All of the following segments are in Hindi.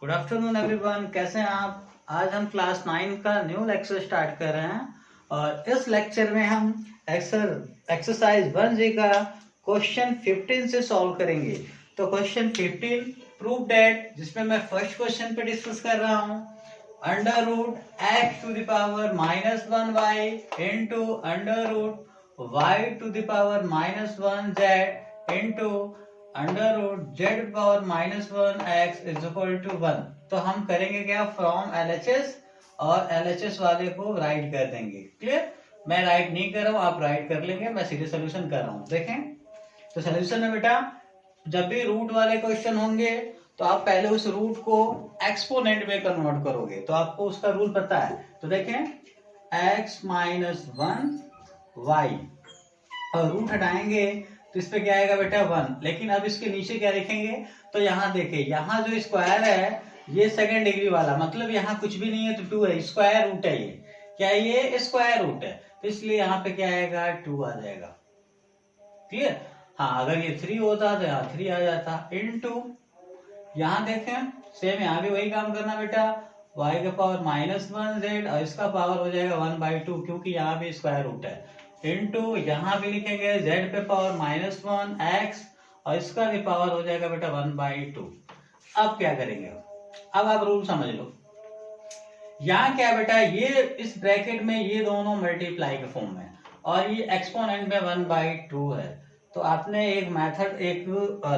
गुड आफ्टरनून एवरीवन, कैसे हैं आप। आज हम क्लास 9 का न्यू लेक्चर स्टार्ट कर रहे हैं और इस लेक्चर में हम एक्सरसाइज 1G का क्वेश्चन 15 से सॉल्व करेंगे। तो क्वेश्चन 15 प्रूव दैट, जिसमें मैं फर्स्ट क्वेश्चन पे डिस्कस कर रहा हूँ। Under root x to the power -1y into under root y to the power -1z into under root z power -1x is equal to 1। तो हम करेंगे क्या, फ्रॉम LHS और LHS वाले को राइट कर देंगे। क्लियर। मैं राइट नहीं कर रहा हूं, आप राइट कर लेंगे, मैं सीधे सोल्यूशन कर रहा हूं। देखें तो सोल्यूशन में बेटा, जब भी रूट वाले क्वेश्चन होंगे तो आप पहले उस रूट को एक्सपोनेंट में कन्वर्ट करोगे। तो आपको उसका रूल पता है। तो देखें x -1y और रूट हटाएंगे तो इस पे क्या आएगा बेटा 1। लेकिन अब इसके नीचे क्या लिखेंगे, तो यहाँ देखिए, यहाँ जो स्क्वायर है ये सेकंड डिग्री वाला, मतलब यहाँ कुछ भी नहीं है तो 2 है, स्क्वायर रूट है ये। क्या ये स्क्वायर रूट है, तो इसलिए यहाँ पे क्या आएगा 2 आ जाएगा। क्लियर। हाँ, अगर ये 3 होता तो यहाँ 3 आ जाता। इनटू यहाँ देखें सेम, यहाँ भी वही काम करना बेटा, y का पावर -1z और इसका पावर हो जाएगा 1/2, क्योंकि यहाँ भी स्क्वायर रूट है। इनटू यहाँ भी लिखेंगे z पे पावर -1x और इसका भी पावर हो जाएगा बेटा 1/2। अब क्या करेंगे, अब आप रूल समझ लो। यहाँ क्या बेटा, ये इस ब्रैकेट में ये दोनों मल्टीप्लाई के फॉर्म में और ये एक्सपोनेंट में 1/2 है। तो आपने एक मेथड, एक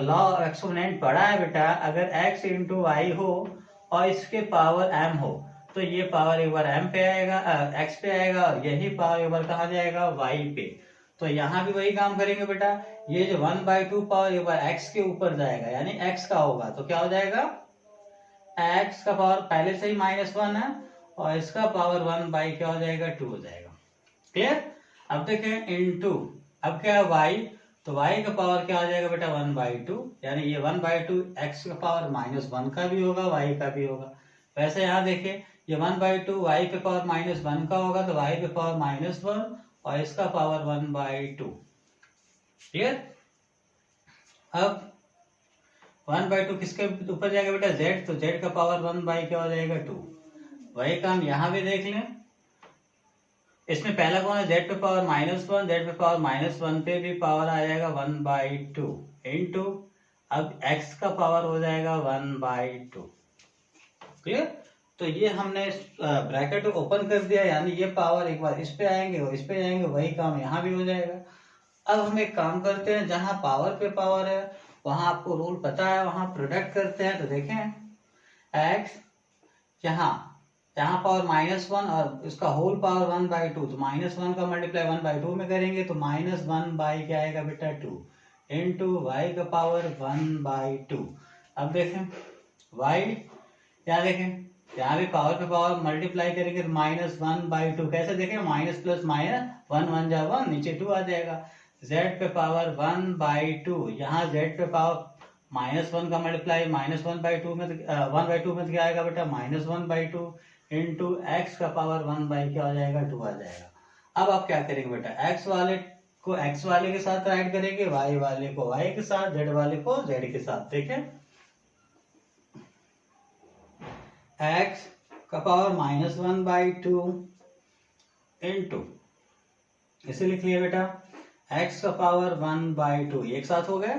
लॉ ऑफ एक्सपोनेंट पढ़ा है बेटा, अगर x इंटू वाई हो और इसके पावर m हो तो ये पावर एक बार m पे आएगा, x पे आएगा, और यही पावर एक बार कहाँ जाएगा, y पे। तो यहाँ भी वही काम करेंगे बेटा, ये जो 1/2 पावर एक बार x के ऊपर जाएगा, यानी x का होगा तो क्या हो जाएगा, x का पावर पहले से ही -1 है और इसका पावर 1 क्या हो जाएगा 2 हो जाएगा। क्लियर। अब देखें इनटू, अब क्या है y, तो y का पावर क्या हो जाएगा बेटा 1/2, यानी ये 1/2 x का पावर -1 का भी होगा, y का भी होगा। वैसे यहाँ देखिए, ये 1/2 y पे पावर -1 का होगा तो y पे पावर -1 और इसका पावर 1/2। क्लियर। अब 1/2 किसके ऊपर जाएगा बेटा, z, तो z का पावर 1 क्या हो जाएगा 2। वही काम यहाँ भी देख लें, इसमें पहला कौन है, z पे पावर -1, z पे पावर -1 पे भी पावर आ जाएगा 1/2 इंटू अब x का पावर हो जाएगा 1/2। क्लियर। तो ये हमने ब्रैकेट ओपन कर दिया, यानी ये पावर एक बार इस पे आएंगे और इस पे जाएंगे, वही काम यहाँ भी हो जाएगा। अब हम एक काम करते हैं, जहां पावर पे पावर है वहां आपको रूल पता है, वहां प्रोडक्ट करते हैं। तो देखें x यहाँ पावर -1 और इसका होल पावर 1/2, तो -1 का मल्टीप्लाई 1/2 में करेंगे तो -1 क्या आएगा बेटा 2 इंटू वाई का पावर 1/2। अब देखें y, क्या देखें, यहाँ भी पावर पे पावर मल्टीप्लाई करेंगे तो -1/2। कैसे देखें, माइनस प्लस माइनस 1 1 जा 1, नीचे 2 आ जाएगा। z पे पावर 1/2, यहाँ z पे पावर -1 का मल्टीप्लाई -1/2 में 1/2 में क्या आएगा बेटा -1/2 इंटू एक्स का पावर 1 क्या हो जाएगा 2 आ जाएगा। अब आप क्या करेंगे बेटा, x वाले को x वाले के साथ राइट करेंगे, y वाले को y के साथ, z वाले को z के साथ। देखें x का पावर -1/2 इंटू, इसे लिख लिया बेटा x का पावर 1/2, एक साथ हो गए।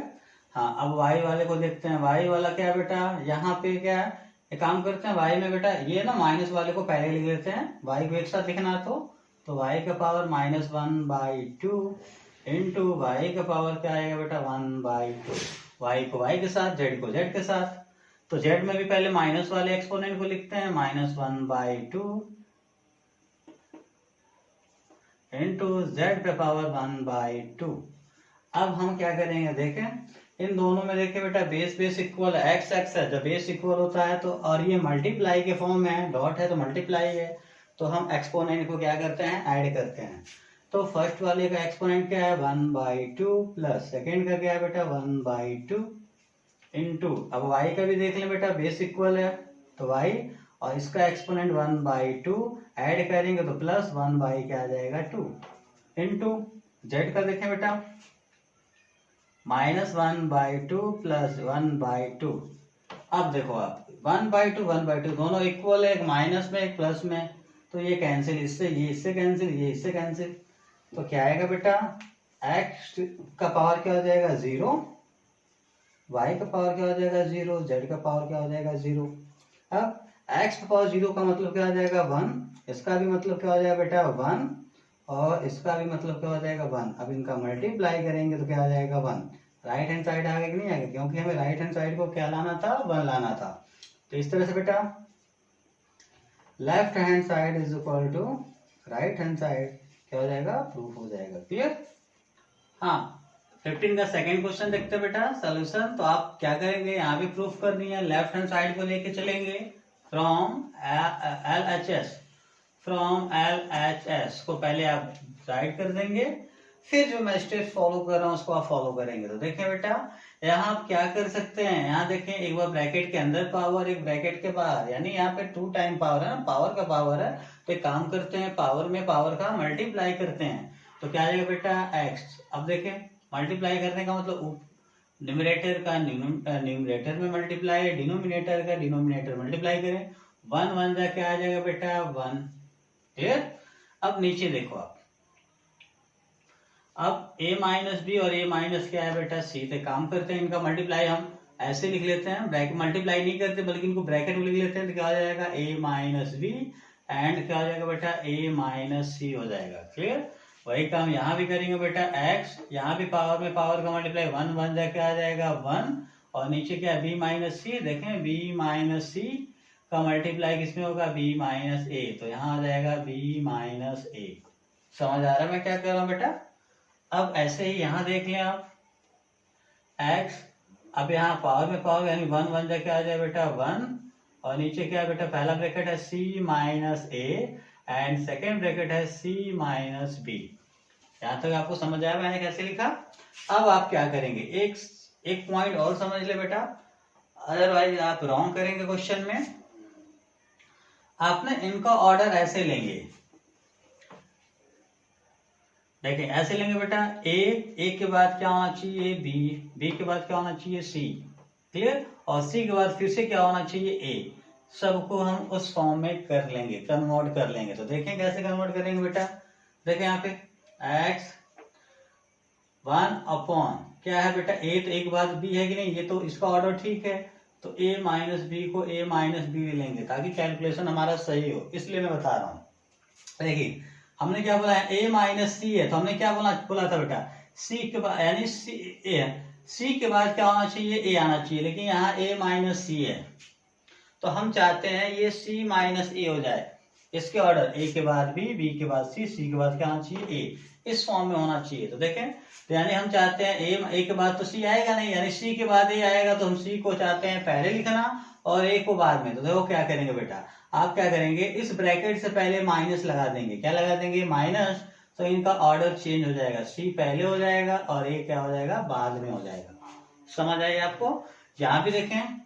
हाँ, अब y वाले को देखते हैं, y वाला क्या है बेटा, यहाँ पे क्या है, एक काम करते हैं y में बेटा, ये ना माइनस वाले को पहले लिख लेते हैं, y को एक साथ लिखना तो y का पावर -1/2 इंटू y का पावर क्या आएगा बेटा 1/2, y को y के साथ, z को z के साथ। तो z में भी पहले माइनस वाले एक्सपोनेंट को लिखते हैं, -1/2 इंटू z पे पावर 1/2। अब हम क्या करेंगे, देखें इन दोनों में देखिए बेटा, base base equal x x है, जब बेस इक्वल होता है तो, और ये मल्टीप्लाई के फॉर्म में है, डॉट है तो मल्टीप्लाई है, तो हम एक्सपोनेंट को क्या करते हैं, ऐड करते हैं। तो फर्स्ट वाले का एक्सपोनेंट क्या है 1/2 प्लस सेकेंड का क्या है बेटा 1/2 इंटू, अब y का भी देख लें बेटा, बेस इक्वल है तो y और इसका एक्सपोनेंट 1/2 ऐड करेंगे तो प्लस 1 क्या आ जाएगा 2 इंटू z का देखें बेटा -1/2 प्लस 1/2। अब देखो आप 1/2 दोनों इक्वल है, एक माइनस में एक प्लस में, तो ये कैंसिल, इससे ये इससे कैंसिल, ये इससे कैंसिल, तो क्या आएगा बेटा, x का पावर क्या हो जाएगा 0, y का पावर क्या हो जाएगा 0, z का पावर क्या हो जाएगा 0। अब x का पावर 0 का मतलब क्या हो जाएगा 1, इसका भी मतलब क्या हो जाएगा बेटा 1, और इसका भी मतलब क्या हो जाएगा 1। अब इनका मल्टीप्लाई करेंगे तो क्या आ जाएगा 1। राइट हैंड साइड आगे कि नहीं आएगा, क्योंकि हमें राइट हैंड साइड को क्या लाना था, 1 लाना था। तो इस तरह से बेटा left hand side is equal to right hand side क्या हो जाएगा, प्रूफ हो जाएगा। क्लियर। हाँ, 15 का सेकंड क्वेश्चन देखते हैं बेटा सोल्यूशन। तो आप क्या करेंगे, यहाँ भी प्रूफ करनी है, लेफ्ट हैंड साइड को लेके चलेंगे फ्रॉम LHS को पहले आप राइट कर देंगे, फिर जो मैं स्टेप फॉलो कर रहा हूँ उसको आप फॉलो करेंगे। तो देखें बेटा, यहाँ आप क्या कर सकते हैं, यहाँ देखें एक बार ब्रैकेट के अंदर पावर, एक ब्रैकेट के बाहर, यानी यहाँ पे 2 टाइम पावर है ना, पावर का पावर है। तो एक काम करते हैं, पावर में पावर का मल्टीप्लाई करते हैं, तो क्या आएगा बेटा x। अब देखें मल्टीप्लाई करने का मतलब न्यूमरेटर का न्यूमरेटर में मल्टीप्लाई, डिनोमिनेटर का डिनोमिनेटर मल्टीप्लाई करें, 1 1 जा क्या आ जाएगा बेटा 1। क्लियर। अब नीचे देखो आप, अब a माइनस बी और a माइनस क्या है बेटा c, से काम करते हैं, इनका मल्टीप्लाई हम ऐसे लिख लेते हैं, ब्रैकेट मल्टीप्लाई नहीं करते बल्कि इनको ब्रैकेट में लिख लेते हैं, तो क्या हो जाएगा a माइनस बी एंड क्या हो जाएगा बेटा a माइनस सी हो जाएगा। क्लियर। वही काम यहाँ भी करेंगे बेटा, x यहाँ भी पावर में पावर का मल्टीप्लाई, 1 1 जा क्या आ जाएगा 1, और नीचे क्या b माइनस सी, देखें b माइनस सी का मल्टीप्लाई किसमें होगा, b माइनस ए, तो यहाँ आ जाएगा b माइनस ए। समझ आ रहा है मैं क्या कर रहा हूँ बेटा। अब ऐसे ही यहाँ देख लें आप x, अब यहाँ पावर में पावर यानी 1 1 जा क्या आ जाए बेटा 1, और नीचे क्या है बेटा, पहला ब्रैकेट है c minus a and second bracket है c माइनस बी। यहाँ तक आपको समझ आया मैंने कैसे लिखा। अब आप क्या करेंगे, एक पॉइंट और समझ ले बेटा, अदरवाइज आप रॉन्ग करेंगे क्वेश्चन में। आपने इनका ऑर्डर ऐसे लेंगे, देखिए ऐसे लेंगे बेटा, ए के बाद क्या होना चाहिए बी के बाद क्या होना चाहिए सी। क्लियर। और सी के बाद फिर से क्या होना चाहिए ए। सबको हम उस फॉर्म में कर लेंगे, कन्वर्ट कर लेंगे। तो देखें कैसे कन्वर्ट करेंगे बेटा, देखें यहाँ पे x 1 अपॉन क्या है बेटा a, तो एक बाद b है कि नहीं, ये तो इसका ऑर्डर ठीक है, तो a माइनस बी को a माइनस बी ले लेंगे ताकि कैलकुलेशन हमारा सही हो, इसलिए मैं बता रहा हूँ। देखिए हमने क्या बोला है, a माइनस सी है, तो हमने क्या बोला था बेटा, c के बाद यानी c के बाद क्या होना चाहिए, a आना चाहिए, लेकिन यहाँ a माइनस सी है, तो हम चाहते हैं ये c माइनस ए हो जाए। इसके ऑर्डर a के बाद b के बाद c के बाद क्या होना चाहिए a, इस फॉर्म में होना चाहिए। तो देखें, तो यानी हम चाहते हैं a के बाद तो c आएगा नहीं, यानी c के बाद a आएगा, तो हम c को चाहते हैं पहले लिखना और a को बाद में। तो देखो क्या करेंगे बेटा, आप क्या करेंगे, इस ब्रैकेट से पहले माइनस लगा देंगे, क्या लगा देंगे माइनस, तो इनका ऑर्डर चेंज हो जाएगा, c पहले हो जाएगा और a क्या हो जाएगा बाद में हो जाएगा। समझ आई आपको। यहाँ भी देखें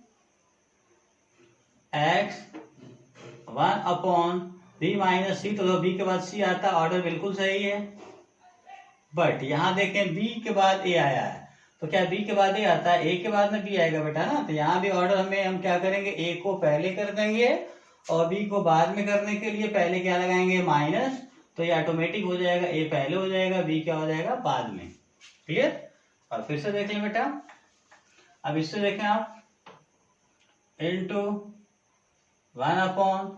x 1 अपॉन b माइनस सी, तो b के बाद c आता है, ऑर्डर बिल्कुल सही है। बट यहाँ देखें b के बाद a आया है, तो क्या b के बाद a आता है, a के बाद में b आएगा बेटा ना, तो यहाँ भी ऑर्डर हम क्या करेंगे, a को पहले कर देंगे और b को बाद में करने के लिए पहले क्या लगाएंगे माइनस, तो ये ऑटोमेटिक हो जाएगा, a पहले हो जाएगा, b क्या हो जाएगा बाद में। क्लियर। और फिर से देख लें बेटा, अब इससे देखें आप इनटू 1 अपॉन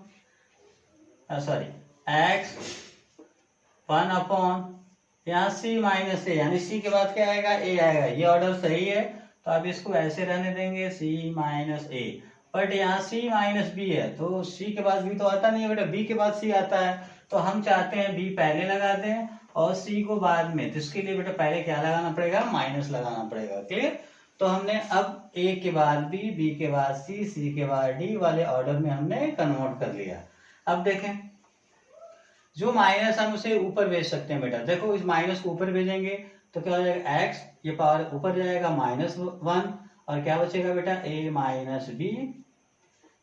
x 1 अपॉन यहाँ c माइनस ए, यानी c के बाद क्या आएगा a आएगा, ये ऑर्डर सही है, तो अब इसको ऐसे रहने देंगे c माइनस ए। बट यहाँ c माइनस बी है, तो c के बाद b तो आता नहीं है बेटा, b के बाद c आता है, तो हम चाहते हैं b पहले लगा दें और c को बाद में, तो इसके लिए बेटा पहले क्या लगाना पड़ेगा, माइनस लगाना पड़ेगा। क्लियर। तो हमने अब a के बाद b के बाद c के बाद d वाले ऑर्डर में हमने कन्वर्ट कर लिया। अब देखें, जो माइनस हम उसे ऊपर भेज सकते हैं बेटा, देखो इस माइनस को ऊपर भेजेंगे तो क्या हो जाएगा x, ये पावर ऊपर जाएगा -1, और क्या बचेगा बेटा a minus B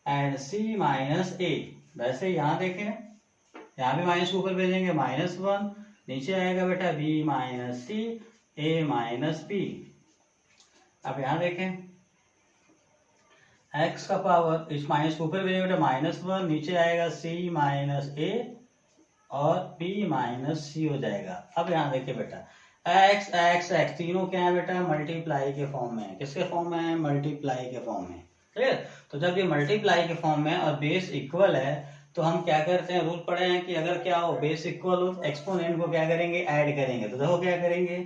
and c minus A. वैसे यहाँ देखें, यहाँ भी माइनस को ऊपर भेजेंगे -1, नीचे आएगा बेटा b minus c a minus b. अब यहाँ देखें x का पावर इस माइनस ऊपर भेजेंगे बेटा -1, नीचे आएगा c माइनस a और b माइनस c हो जाएगा। अब यहाँ देखिए बेटा x x x तीनों क्या है बेटा मल्टीप्लाई के फॉर्म में है। किसके फॉर्म में है? मल्टीप्लाई के फॉर्म में। क्लियर? तो जब ये मल्टीप्लाई के फॉर्म में है और बेस इक्वल है तो हम क्या करते हैं, रूल पढ़े हैं कि अगर क्या हो बेस इक्वल हो एक्सपोनेंट को क्या करेंगे ऐड करेंगे। तो देखो क्या करेंगे,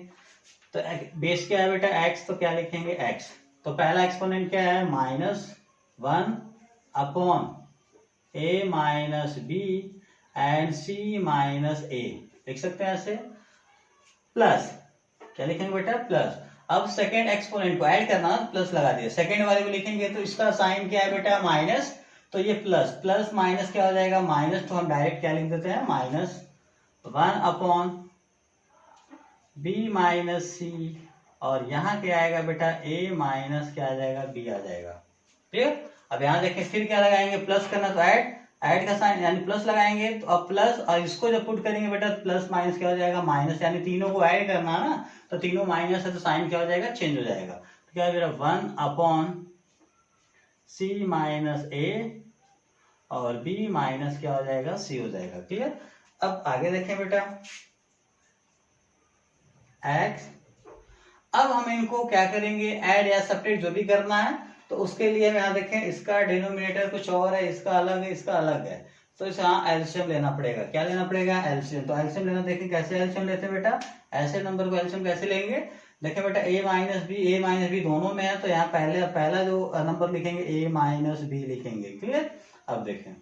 तो बेस क्या है बेटा x, तो क्या लिखेंगे x। तो पहला एक्सपोनेंट क्या है -1 upon a minus b and c minus a लिख सकते हैं ऐसे, प्लस क्या लिखेंगे बेटा प्लस। अब सेकेंड एक्सपोनेंट को ऐड करना प्लस लगा दिया, सेकेंड वाले को लिखेंगे तो इसका साइन क्या है बेटा माइनस, तो ये प्लस प्लस माइनस क्या हो जाएगा माइनस, तो हम डायरेक्ट क्या लिख देते हैं -1 अपॉन b माइनस c और यहाँ क्या आएगा बेटा a माइनस क्या आ जाएगा b आ जाएगा। ठीक, अब यहाँ देखें फिर क्या लगाएंगे, प्लस करना तो ऐड का साइन यानी प्लस लगाएंगे, तो अब प्लस और इसको जब पुट करेंगे बेटा प्लस माइनस क्या हो जाएगा माइनस, यानी तीनों को ऐड करना है ना, तो तीनों माइनस है तो साइन क्या हो जाएगा चेंज हो जाएगा। तो क्या है बेटा 1 अपॉन c माइनस a और b माइनस क्या हो जाएगा c हो जाएगा। क्लियर? अब आगे देखें बेटा x, अब हम इनको क्या करेंगे ऐड या सब्ट्रैक्ट जो भी करना है, तो उसके लिए हम यहाँ देखें इसका डिनोमिनेटर कुछ और है, इसका अलग है, इसका अलग है, तो इसे यहाँ एलसीएम लेना पड़ेगा। क्या लेना पड़ेगा एलसीएम। तो एलसीएम लेना देखें कैसे एलसीएम लेते हैं बेटा, ऐसे नंबर को एलसीएम कैसे लेंगे, देखें बेटा a माइनस बी दोनों में है, तो यहाँ पहला जो नंबर लिखेंगे a माइनस बी लिखेंगे। क्लियर? अब देखें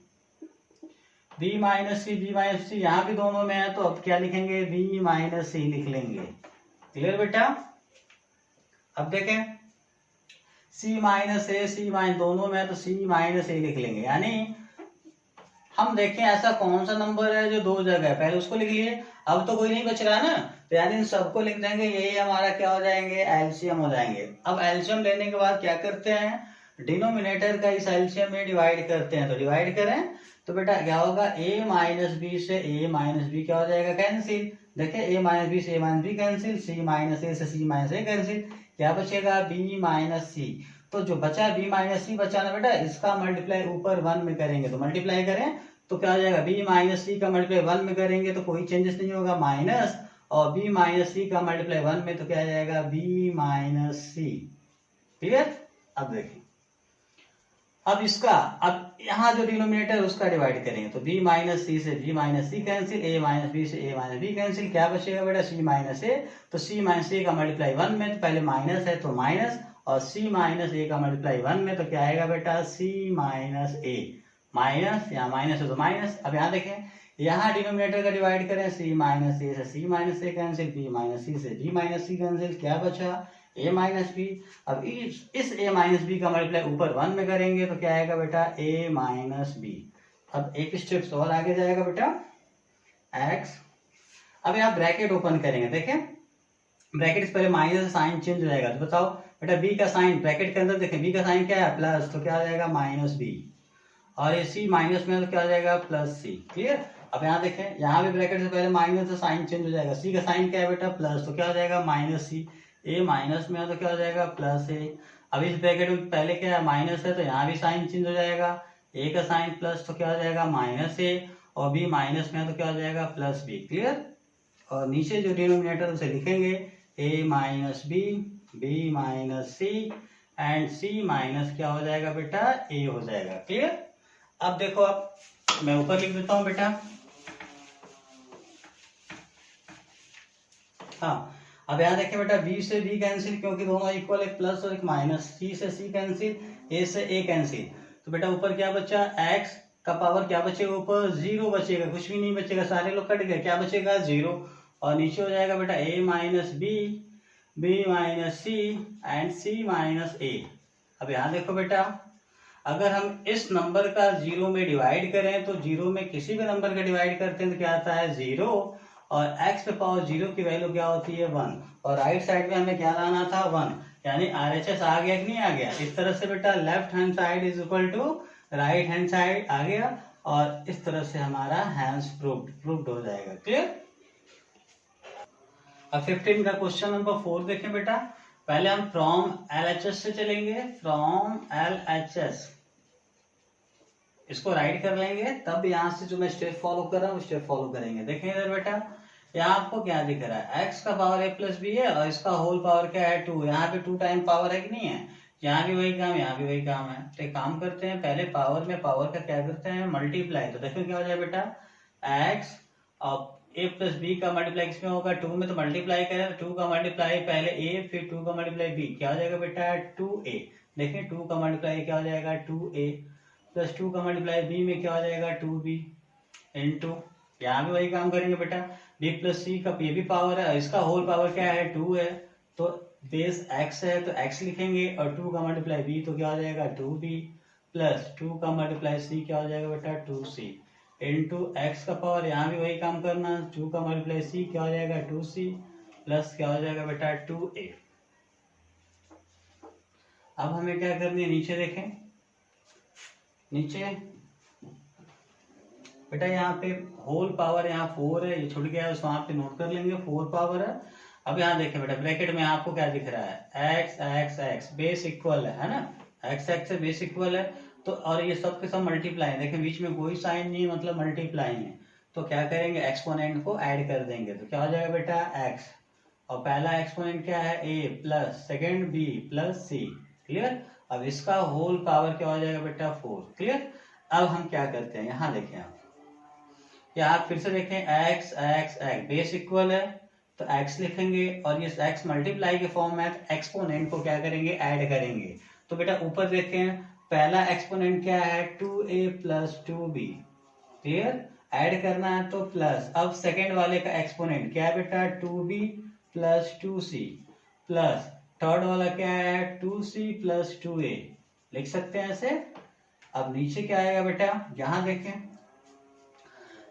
b माइनस सी यहाँ भी दोनों में है, तो अब क्या लिखेंगे b माइनस सी लिख लेंगे। क्लियर बेटा? अब देखें c माइनस ए सी माइनस दोनों में है, तो c माइनस ए लिख लेंगे। यानी हम देखें ऐसा कौन सा नंबर है जो दो जगह है, पहले उसको लिख लिए, अब तो कोई नहीं बच रहा ना, तो यानी इन सबको लिख देंगे, यही हमारा क्या हो जाएंगे एलसीएम हो जाएंगे। अब एलसीएम लेने के बाद क्या करते हैं, डिनोमिनेटर का इस एलसीएम में डिवाइड करते हैं। तो डिवाइड करें तो बेटा क्या होगा a माइनस बी से a माइनस बी क्या हो जाएगा कैंसिल। देखिए a माइनस बी से a minus B cancel, c minus A से c माइनस ए कैंसिल, क्या बचेगा b माइनस सी। तो जो बचा b माइनस सी बचा ना बेटा, इसका मल्टीप्लाई ऊपर 1 में करेंगे, तो मल्टीप्लाई करें तो क्या हो जाएगा b माइनस सी का मल्टीप्लाई 1 में करेंगे तो कोई चेंजेस नहीं होगा माइनस, और b माइनस सी का मल्टीप्लाई 1 में तो क्या आ जाएगा b माइनस सी। क्लियर? अब देखिए अब इसका अब यहाँ जो डिनोमिनेटर उसका डिवाइड करेंगे, तो b माइनस सी से b minus c cancel, a minus B से a माइनस बी कैंसिल, क्या बचेगा बेटा c माइनस ए। तो c माइनस ए का मल्टीप्लाई 1 में तो पहले माइनस है तो माइनस, और c माइनस ए का मल्टीप्लाई 1 में तो क्या आएगा बेटा c माइनस ए, माइनस यहाँ माइनस है तो माइनस। अब यहाँ देखें यहाँ डिनोमिनेटर का डिवाइड करें, c माइनस ए से c माइनस ए कैंसिल, b माइनस सी से b माइनस सी कैंसिल, क्या बचा a माइनस बी। अब इस a माइनस बी का मल्टीप्लाई ऊपर 1 में करेंगे तो क्या आएगा बेटा a माइनस बी। अब एक स्टेप और आगे जाएगा बेटा x, अब यहाँ ब्रैकेट ओपन करेंगे, देखें ब्रैकेट से पहले माइनस से साइन चेंज हो जाएगा, तो बताओ बेटा b का साइन ब्रैकेट के अंदर देखें b का साइन क्या है प्लस, तो क्या आ जाएगा माइनस b, और ये c माइनस में तो क्या आ जाएगा प्लस c। क्लियर? अब यहाँ देखें यहाँ भी ब्रैकेट से पहले माइनस से साइन चेंज हो जाएगा, c का साइन क्या है बेटा प्लस, तो क्या हो जाएगा माइनस c, a माइनस में है तो क्या हो जाएगा प्लस a। अब इस ब्रैकेट में पहले क्या है माइनस है तो यहाँ भी साइन चेंज हो जाएगा, a का साइन प्लस तो क्या हो जाएगा माइनस a, और b माइनस में है तो क्या हो जाएगा प्लस b। क्लियर? और नीचे जो डिनोमिनेटर उसे लिखेंगे a minus b minus c and c minus क्या हो जाएगा बेटा a हो जाएगा। क्लियर? अब देखो अब मैं ऊपर लिख देता हूँ बेटा, हाँ अब यहाँ देखिए बेटा b से b कैंसिल क्योंकि दोनों इक्वल, एक प्लस और एक माइनस, c से c कैंसिल, a से a कैंसिल, तो बेटा ऊपर क्या बचा x का पावर क्या बचेगा ऊपर 0 बचेगा, कुछ भी नहीं बचेगा, सारे लोग कट गए, क्या बचेगा 0, और नीचे हो जाएगा बेटा a minus b minus c and c minus a। अब यहाँ देखो बेटा अगर हम इस नंबर का 0 में डिवाइड करें तो 0 में किसी भी नंबर का डिवाइड करते हैं तो क्या आता है 0, और x पे पावर 0 की वैल्यू क्या होती है 1, और राइट साइड में हमें क्या लाना था 1, यानी RHS आ गया कि नहीं आ गया। इस तरह से बेटा left hand side is equal to right hand side आ गया, और इस तरह से हमारा हैंस प्रूव्ड हो जाएगा। क्लियर? अब 15 का क्वेश्चन नंबर 4 देखें बेटा, पहले हम फ्रॉम LHS से चलेंगे, फ्रॉम LHS इसको राइट कर लेंगे, तब यहाँ से जो मैं स्टेप फॉलो कर रहा हूँ स्टेप फॉलो करेंगे। देखें इधर बेटा, यहाँ आपको क्या दिख रहा है, x का पावर a प्लस बी है और इसका होल पावर क्या है 2। यहाँ पे 2 टाइम पावर है कि नहीं है, यहाँ भी वही काम, यहाँ भी वही काम है। तो एक काम करते हैं, पहले पावर में पावर का क्या करते हैं मल्टीप्लाई। तो देखो क्या हो जाए बेटा, x और a प्लस बी का मल्टीप्लाई किसमें होगा 2 में, तो मल्टीप्लाई करें तो 2 का मल्टीप्लाई पहले a फिर 2 का मल्टीप्लाई b, क्या हो जाएगा बेटा 2a। देखें 2 का मल्टीप्लाई क्या हो जाएगा 2a प्लस 2 का मल्टीप्लाई b में क्या हो जाएगा 2b इंटू, यहाँ भी वही काम करेंगे बेटा, b प्लस c का ये भी पावर है, इसका होल पावर क्या है 2 है, तो बेस x है तो x लिखेंगे और 2 का मल्टीप्लाई b तो क्या हो जाएगा 2b प्लस 2 का मल्टीप्लाई c क्या हो जाएगा बेटा 2c इंटू x का पावर, यहाँ भी वही काम करना, 2 का मल्टीप्लाई c क्या हो जाएगा 2c प्लस क्या हो जाएगा बेटा 2a। अब हमें क्या करनी है, नीचे देखें, नीचे बेटा यहाँ पे होल पावर यहाँ 4 है, ये छुट गया है उसको वहां पे नोट कर लेंगे, 4 पावर है। अब यहाँ देखें बेटा ब्रैकेट में आपको क्या दिख रहा है x x x base equal है ना, x x से बेस इक्वल है तो, और ये सब के सब मल्टीप्लाई है। देखें बीच में कोई साइन नहीं है मतलब मल्टीप्लाई है, तो क्या करेंगे एक्सपोनेंट को ऐड कर देंगे, तो क्या हो जाएगा बेटा x और पहला एक्सपोनेंट क्या है a plus second b plus c, clear. अब इसका होल पावर क्या हो जाएगा बेटा 4, क्लियर। अब हम क्या करते हैं, यहाँ देखें आप, या आप फिर से देखें x x x base equal है तो x लिखेंगे और ये x मल्टीप्लाई के फॉर्म में एक्सपोनेंट को क्या करेंगे ऐड करेंगे। तो बेटा ऊपर देखें पहला एक्सपोनेंट क्या है 2a plus 2b, clear, add करना है तो प्लस। अब सेकेंड वाले का एक्सपोनेंट क्या है बेटा 2b plus 2c plus third वाला क्या है 2c प्लस 2a, लिख सकते हैं ऐसे। अब नीचे क्या आएगा बेटा, यहाँ देखें,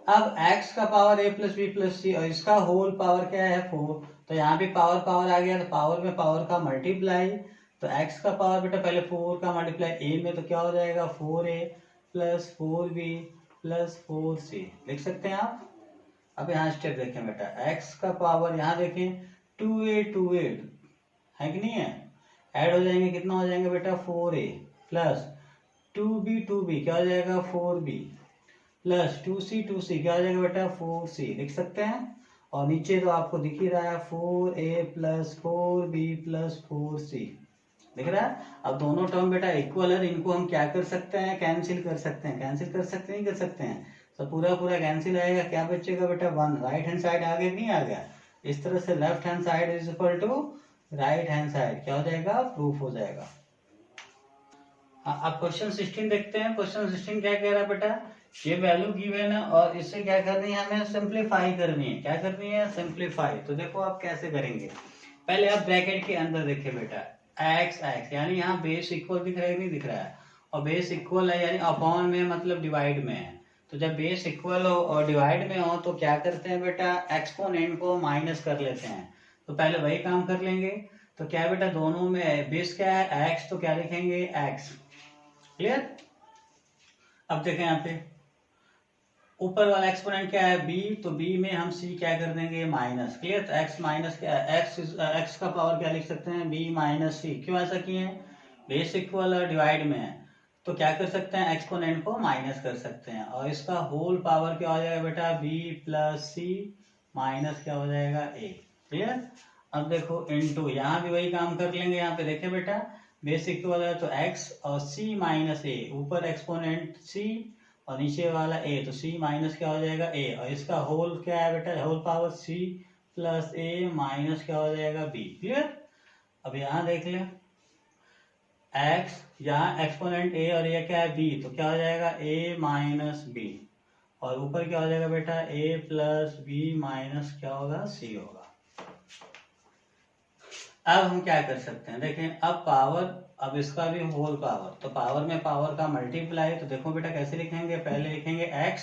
अब x का power a plus B plus C और इसका होल पावर क्या है 4, तो यहाँ भी पावर पावर आ गया तो पावर में पावर का मल्टीप्लाई, तो x का पावर बेटा पहले 4 का मल्टीप्लाई a में तो क्या हो जाएगा 4a plus 4b plus 4c, लिख सकते हैं आप। अब यहाँ स्टेप देखें बेटा, x का पावर यहाँ देखें 2a है कि नहीं है, ऐड हो जाएंगे, कितना हो जाएंगे बेटा 4a प्लस 2b क्या हो जाएगा 4b प्लस 2c क्या हो जाएगा बेटा 4c, लिख सकते हैं। और नीचे तो आपको दिख ही रहा है 4a plus 4b plus 4c, दिख रहा है। अब दोनों टर्म बेटा इक्वल है, इनको हम क्या कर सकते हैं कैंसिल कर सकते हैं, कैंसिल कर सकते हैं, नहीं कर सकते हैं, तो पूरा पूरा कैंसिल आएगा, क्या बचेगा बेटा 1, राइट हैंड साइड आगे नहीं आ गया, इस तरह से left hand side is equal to right hand side क्या हो जाएगा प्रूफ हो जाएगा। अब क्वेश्चन 16 देखते हैं। क्वेश्चन 16 क्या कह रहा है बेटा, ये वैल्यू गिवन है और इससे क्या करनी है हमें सिंप्लीफाई करनी है, क्या करनी है सिंप्लीफाई। तो देखो आप कैसे करेंगे, पहले आप ब्रैकेट के अंदर देखिए बेटा x x यानी यहाँ बेस इक्वल दिख रहा है नहीं दिख रहा है, और बेस इक्वल है यानी अपॉन में मतलब डिवाइड में है, तो जब बेस इक्वल हो और डिवाइड में हो तो क्या करते हैं बेटा एक्सपोनेंट को माइनस कर लेते हैं। तो पहले वही काम कर लेंगे, तो क्या बेटा दोनों में बेस क्या है x, तो क्या लिखेंगे x, क्लियर। अब देखें यहाँ पे ऊपर वाला एक्सपोनेंट क्या है b, तो b में हम c क्या कर देंगे माइनस, क्लियर। तो x माइनस क्या है x का पावर क्या लिख सकते हैं b माइनस c, क्यों ऐसा किए हैं, बेस इक्वल और डिवाइड में है तो क्या कर सकते हैं एक्सपोनेंट को माइनस कर सकते हैं, और इसका होल पावर क्या हो जाएगा बेटा b प्लस c माइनस क्या हो जाएगा a, क्लियर। अब देखो इनटू, यहाँ भी वही काम कर लेंगे, यहाँ पे देखे बेटा बेस इक्वल है तो x और c माइनस a, ऊपर एक्सपोनेंट c और नीचे वाला a, तो c माइनस क्या हो जाएगा a, और इसका होल क्या है बेटा whole power c plus a minus क्या हो जाएगा b, क्लियर। अब यहाँ देख लें x, यहाँ एक्सपोनेंट a और ये क्या है b, तो क्या हो जाएगा a माइनस b, और ऊपर क्या हो जाएगा बेटा a प्लस b माइनस क्या होगा c होगा। अब हम क्या कर सकते हैं, देखें अब पावर, अब इसका भी होल पावर, तो पावर में पावर का मल्टीप्लाई, तो देखो बेटा कैसे लिखेंगे, पहले लिखेंगे x,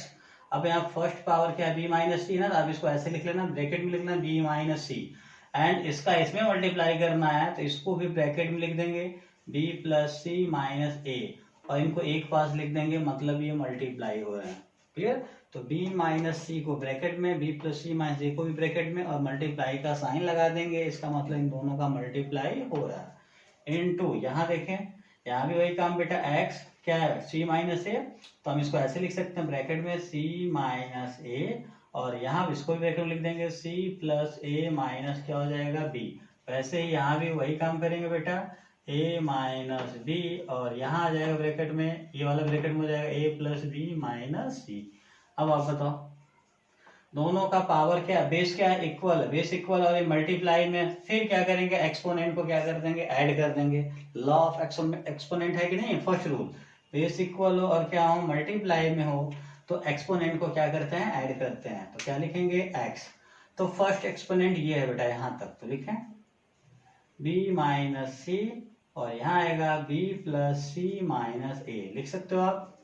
अब यहाँ फर्स्ट पावर क्या है b माइनस सी ना, तो अब इसको ऐसे लिख लेना, ब्रैकेट में लिखना b माइनस सी, एंड इसका इसमें मल्टीप्लाई करना है तो इसको भी ब्रैकेट में लिख देंगे b plus c minus a, और इनको एक पास लिख देंगे, मतलब ये मल्टीप्लाई हो रहे हैं, क्लियर। तो b माइनस सी को ब्रैकेट में, b plus c minus D को भी ब्रैकेट में, और मल्टीप्लाई का साइन लगा देंगे। इसका मतलब इन दोनों का मल्टीप्लाई हो रहा है। इनटू यहाँ देखें, यहाँ भी वही काम बेटा, x क्या है c माइनस ए, तो हम इसको ऐसे लिख सकते हैं ब्रैकेट में c माइनस ए, और यहाँ इसको भी ब्रैकेट में लिख देंगे c प्लस ए माइनस क्या हो जाएगा b। वैसे ही यहाँ भी वही काम करेंगे बेटा, a माइनस बी, और यहाँ आ जाएगा ब्रैकेट में, ये वाला ब्रैकेट में हो जाएगा a प्लस बी माइनस सी। अब आप बताओ दोनों का पावर क्या है, बेस क्या है, इक्वल, बेस इक्वल, और ये मल्टीप्लाई में फिर क्या करेंगे, एक्सपोनेंट को क्या कर देंगे, ऐड कर देंगे। लॉ ऑफ एक्सपोनेंट है कि नहीं, फर्स्ट रूल, बेस इक्वल हो और क्या हो, मल्टीप्लाई में हो, तो एक्सपोनेंट को क्या करते हैं, ऐड करते हैं। तो क्या लिखेंगे, x। तो फर्स्ट एक्सपोनेंट ये है बेटा, यहां तक तो लिखें b माइनस सी, और यहाँ आएगा b प्लस सी माइनस ए, लिख सकते हो आप,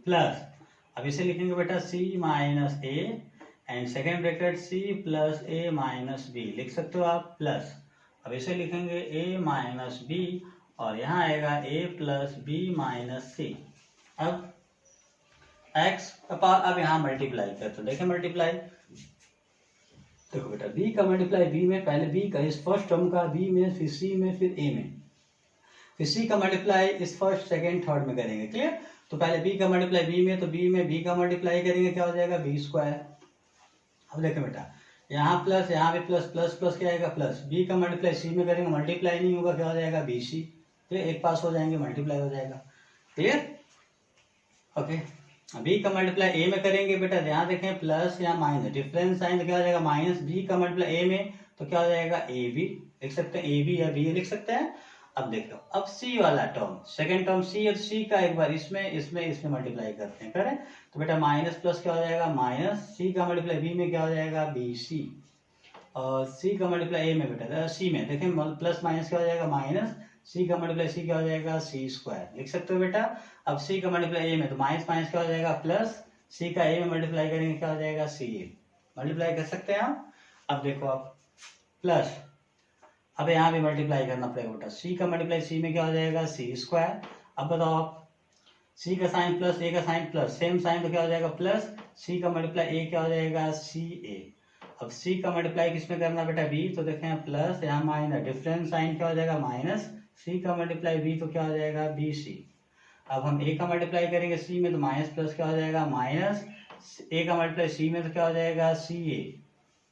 प्लस, अब इसे लिखेंगे बेटा c minus a, and second bracket c plus a minus b, लिख सकते हो आप, प्लस, अब इसे लिखेंगे a माइनस बी, और यहाँ आएगा a प्लस बी माइनस सी। अब x अब यहाँ मल्टीप्लाई करते, देखें मल्टीप्लाई, देखो बेटा b का मल्टीप्लाई b में, पहले b का इस फर्स्ट टर्म का b में, फिर c में, फिर a में, फिर c का मल्टीप्लाई इस फर्स्ट सेकेंड थर्ड में करेंगे, क्लियर। तो पहले b का मल्टीप्लाई b में, तो b में b का मल्टीप्लाई करेंगे, क्या हो जाएगा, b स्क्वायर। अब देखें बेटा, यहाँ प्लस, यहाँ भी प्लस, प्लस प्लस क्या आएगा, प्लस, b का मल्टीप्लाई c में करेंगे, मल्टीप्लाई नहीं होगा, क्या हो जाएगा, bc, तो एक पास हो जाएंगे, मल्टीप्लाई हो जाएगा, क्लियर, ओके। b का मल्टीप्लाई a में करेंगे बेटा, यहाँ देखें प्लस या माइनस, डिफरेंस साइन, तो क्या हो जाएगा, माइनस, b का मल्टीप्लाई a में, तो क्या हो जाएगा, ab, लिख सकते हैं ab या b लिख सकते हैं। अब देखो, अब c वाला टर्म, सेकंड टर्म c है, तो c का एक बार इसमें मल्टीप्लाई करते हैं, करें, तो बेटा माइनस प्लस क्या हो जाएगा, माइनस, c का मल्टीप्लाई b में क्या हो जाएगा, bc, और c का मल्टीप्लाई a में बेटा, c में देखें प्लस माइनस क्या हो जाएगा, माइनस, c का मल्टीप्लाई c क्या हो जाएगा, c स्क्वायर, लिख सकते हो बेटा। अब c का मल्टीप्लाई a में, तो माइनस माइनस क्या हो जाएगा, प्लस, c का a में मल्टीप्लाई करेंगे, क्या हो जाएगा, ca, मल्टीप्लाई कर सकते हैं आप। अब देखो आप प्लस, अब यहाँ भी मल्टीप्लाई करना पड़ेगा बेटा, c का मल्टीप्लाई c में क्या हो जाएगा, c स्क्वायर। अब बताओ आप, c का साइन प्लस, a का साइन प्लस, सेम साइन, तो क्या हो जाएगा, प्लस, c का मल्टीप्लाई a क्या हो जाएगा, ca। अब c का मल्टीप्लाई किसमें करना बेटा, b, तो देखें प्लस, यहाँ माइनस, डिफरेंस साइन क्या हो जाएगा, माइनस, c का मल्टीप्लाई b, तो क्या हो जाएगा, bc। अब हम a का मल्टीप्लाई करेंगे c में, तो माइनस प्लस क्या हो जाएगा, माइनस, a का मल्टीप्लाई c में, तो क्या हो जाएगा, ca,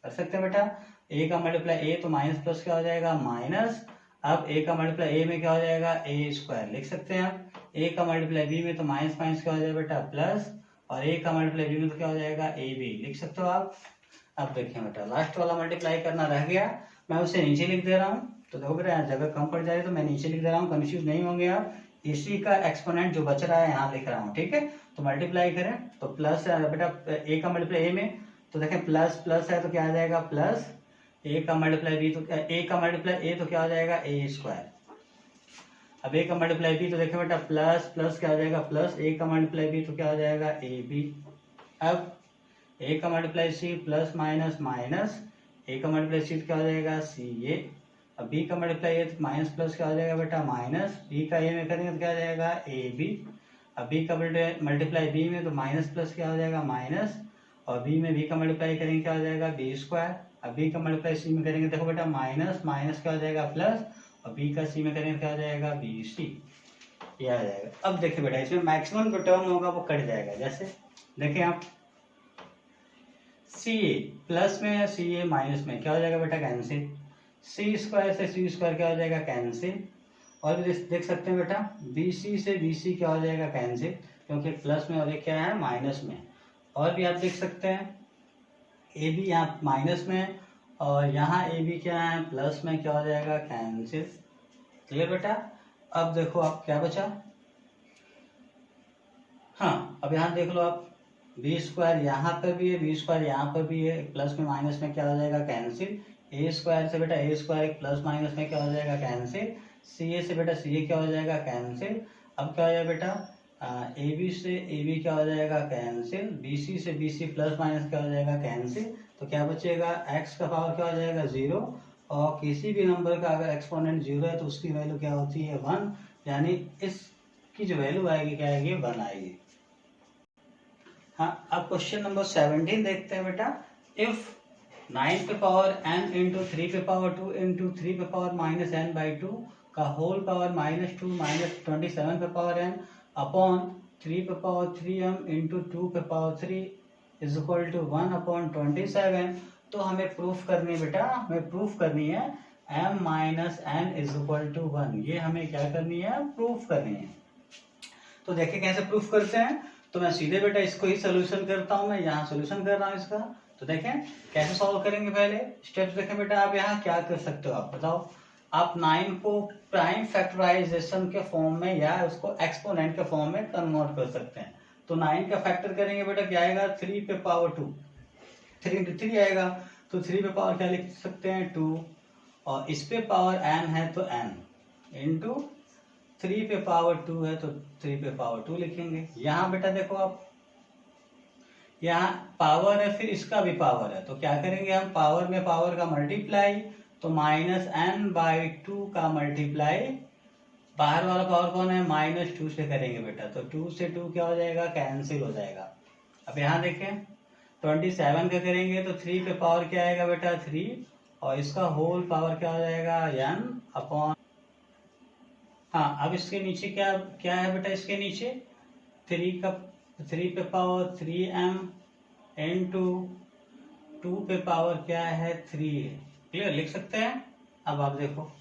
कर सकते हैं बेटा। a का मल्टीप्लाई a, तो माइनस प्लस क्या हो जाएगा, माइनस, अब a का मल्टीप्लाई a में क्या हो जाएगा, a स्क्वायर, लिख सकते हैं आप। a का मल्टीप्लाई b में, तो माइनस माइनस क्या हो जाएगा बेटा, प्लस, और a का मल्टीप्लाई b में, तो क्या हो जाएगा, ab, लिख सकते हो आप। अब देखिए बेटा, लास्ट वाला मल्टीप्लाई करना रह गया, मैं उसे नीचे लिख दे रहा हूँ, तो देखो बेटा जगह कम पड़ जाए तो मैं नीचे लिख दे रहा हूँ, कंफ्यूज नहीं होंगे आप। इसी का एक्सपोनेंट जो बच रहा है यहाँ लिख रहा हूँ, ठीक है। तो मल्टीप्लाई करें, तो प्लस बेटा a का मल्टीप्लाई a में, तो देखें प्लस प्लस है, तो क्या आ जाएगा, प्लस, a का मल्टीप्लाई b, तो a का मल्टीप्लाई a, तो क्या हो जाएगा, a स्क्वायर। अब a का मल्टीप्लाई b, तो देखें बेटा प्लस प्लस क्या हो जाएगा, प्लस, a का मल्टीप्लाई b, तो क्या हो जाएगा, ab। अब a का multiply c, plus minus minus, a का मल्टीप्लाई c, तो क्या हो जाएगा, ca। अब b का मल्टीप्लाई a, तो माइनस प्लस क्या हो जाएगा बेटा, माइनस, b का a में करेंगे, तो क्या हो जाएगा, ab। अब b का मल्टीप्लाई b में, तो माइनस प्लस क्या हो जाएगा, माइनस, और b में b का मल्टीप्लाई करेंगे, क्या हो जाएगा, b स्क्वायर। अब b का मल्टीप्लाई c में करेंगे, देखो बेटा माइनस माइनस क्या हो जाएगा, प्लस, और b का c में करेंगे, क्या हो जाएगा, bc, ये आ जाएगा। अब देखिए बेटा, इसमें मैक्सिमम जो टर्म होगा वो कट जाएगा, जैसे देखें आप, सी ए प्लस में, सी ए माइनस में, क्या हो जाएगा बेटा, कैंसिल, सी स्क्वायर से सी स्क्वायर क्या हो जाएगा, कैंसिल। और भी देख सकते हैं बेटा, बी सी से बी सी क्या हो जाएगा, कैंसिल, क्योंकि प्लस में और एक क्या है, माइनस में। और भी आप देख सकते हैं, ए बी यहाँ माइनस में, और यहाँ ए बी क्या है, प्लस में, क्या हो जाएगा, कैंसिल, क्लियर बेटा। अब देखो आप क्या बचा, हाँ अब यहाँ देख लो आप, बी स्क्वायर यहाँ पर भी है, बी स्क्वायर यहाँ पर भी है, प्लस में माइनस में क्या हो जाएगा, कैंसिल। ए स्क्वायर से बेटा ए स्क्वायर प्लस माइनस में क्या हो जाएगा, कैंसिल। सी ए से बेटा सी ए क्या हो जाएगा, कैंसिल। अब क्या हो जाएगा बेटा, ए बी से ए बी क्या हो जाएगा, कैंसिल। बी सी से बी सी प्लस माइनस क्या हो जाएगा, कैंसिल। तो क्या बचेगा, एक्स का पावर क्या हो जाएगा, 0। और किसी भी नंबर का अगर एक्सपोनेंट 0 है तो उसकी वैल्यू क्या होती है, 1। यानी इसकी जो वैल्यू आएगी क्या आएगी, 1 आएगी। हाँ, अब क्वेश्चन नंबर 17 देखते हैं बेटा। इफ 9 पे पावर n इंटू 3 पे पावर 2 इंटू 3 पे पावर माइनस n बाई 2 का होल पावर -2 माइनस 27 पे पावर n अपॉन 3 पे पावर 3m इंटू 2 पे power 3 is equal to 1 upon 27। तो हमें प्रूफ करनी है बेटा, हमें प्रूफ करनी है m minus n is equal to 1। ये हमें क्या करनी है, प्रूफ करनी है। तो देखिए कैसे प्रूफ करते हैं। तो मैं सीधे बेटा इसको ही सोल्यूशन करता हूँ, मैं यहाँ सोल्यूशन कर रहा हूँ इसका। तो देखें कैसे सॉल्व करेंगे, पहले स्टेप्स देखें बेटा। आप यहाँ क्या कर सकते हो, आप बताओ। आप 9 को प्राइम फैक्टराइजेशन के फॉर्म में या उसको एक्सपोनेंट के फॉर्म में कन्वर्ट कर सकते हैं। तो 9 का फैक्टर करेंगे बेटा, क्या आएगा 3 पे पावर 2, 3 इंटू 3 आएगा। तो 3 पे पावर क्या लिख सकते हैं 2, और इस पे पावर n है तो n इंटू 3 पे पावर 2 है तो 3 पे पावर 2 लिखेंगे। यहाँ बेटा देखो आप, यहाँ पावर है फिर इसका भी पावर है, तो क्या करेंगे हम, पावर में पावर का मल्टीप्लाई, तो माइनस n बाई 2 का मल्टीप्लाई, बाहर वाला पावर कौन है -2 से करेंगे बेटा। तो 2 से 2 क्या हो जाएगा, कैंसिल हो जाएगा। अब यहाँ देखें 27 का करेंगे तो 3 पे पावर क्या आएगा बेटा 3, और इसका होल पावर क्या हो जाएगा n अपॉन। हाँ, अब इसके नीचे क्या क्या है बेटा, इसके नीचे 3 पे पावर 3m इंटू 2 पे पावर क्या है 3 है। क्लियर, लिख सकते हैं। अब आप देखो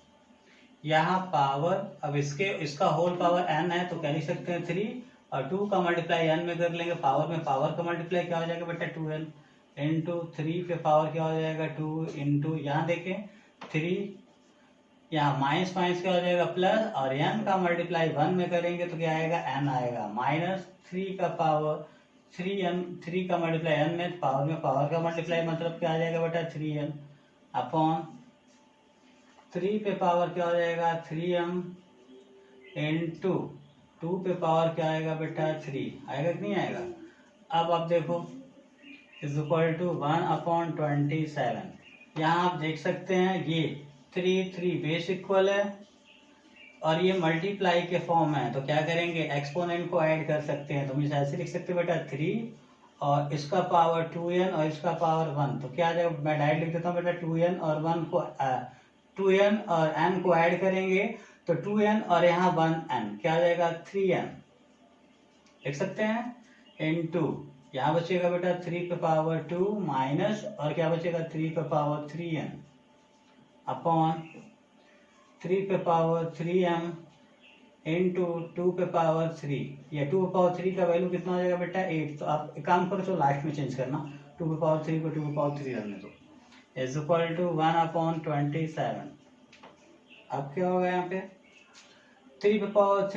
यहाँ पावर, अब इसका होल पावर n है तो क्या लिख सकते हैं 3, और 2 का मल्टीप्लाई n में कर लेंगे। पावर में पावर का मल्टीप्लाई क्या हो जाएगा बेटा 2n इंटू 3 पे पावर क्या हो जाएगा 2 इंटू, यहाँ देखें 3, यहाँ माइनस माइनस क्या हो जाएगा प्लस, और n का मल्टीप्लाई 1 में करेंगे तो क्या आएगा n आएगा, -3 का पावर 3n, 3 का मल्टीप्लाई n में पावर का मल्टीप्लाई मतलब क्या आ जाएगा बेटा 3n अपॉन 3 पे पावर क्या हो जाएगा 3m इंटू 2 पे पावर क्या आएगा बेटा 3 आएगा कि नहीं आएगा। अब आप देखो इज इक्वल टू 1 अपॉन 27। यहाँ आप देख सकते हैं ये 3 बेस इक्वल है और ये मल्टीप्लाई के फॉर्म है, तो क्या करेंगे एक्सपोनेंट को ऐड कर सकते हैं। तो हम ऐसे लिख सकते हैं बेटा 3 और इसका पावर 2n और इसका पावर 1, तो क्या आ जाएगा, मैं डायरेक्ट लिख देता हूँ बेटा 2n और 1 को 2n और n को ऐड करेंगे तो 2n और यहाँ 1n क्या आ जाएगा 3n लिख सकते हैं इंटू, यहाँ बचेगा बेटा 3 पे पावर 2 माइनस, और क्या बचेगा 3 पे पावर 3n अपॉन 3 पे पावर 3m इंटू 2 पे पावर 3। ये 2 पे पावर 3 का वैल्यू कितना हो जाएगा बेटा 8। तो आप एक काम करो, तो लास्ट में चेंज करना, 2 पे पावर 3 को 2 पे पावर 3 रखने दो, इज इक्वल टू 1 अपॉन 27। अब क्या होगा यहाँ पे 3 पे पावर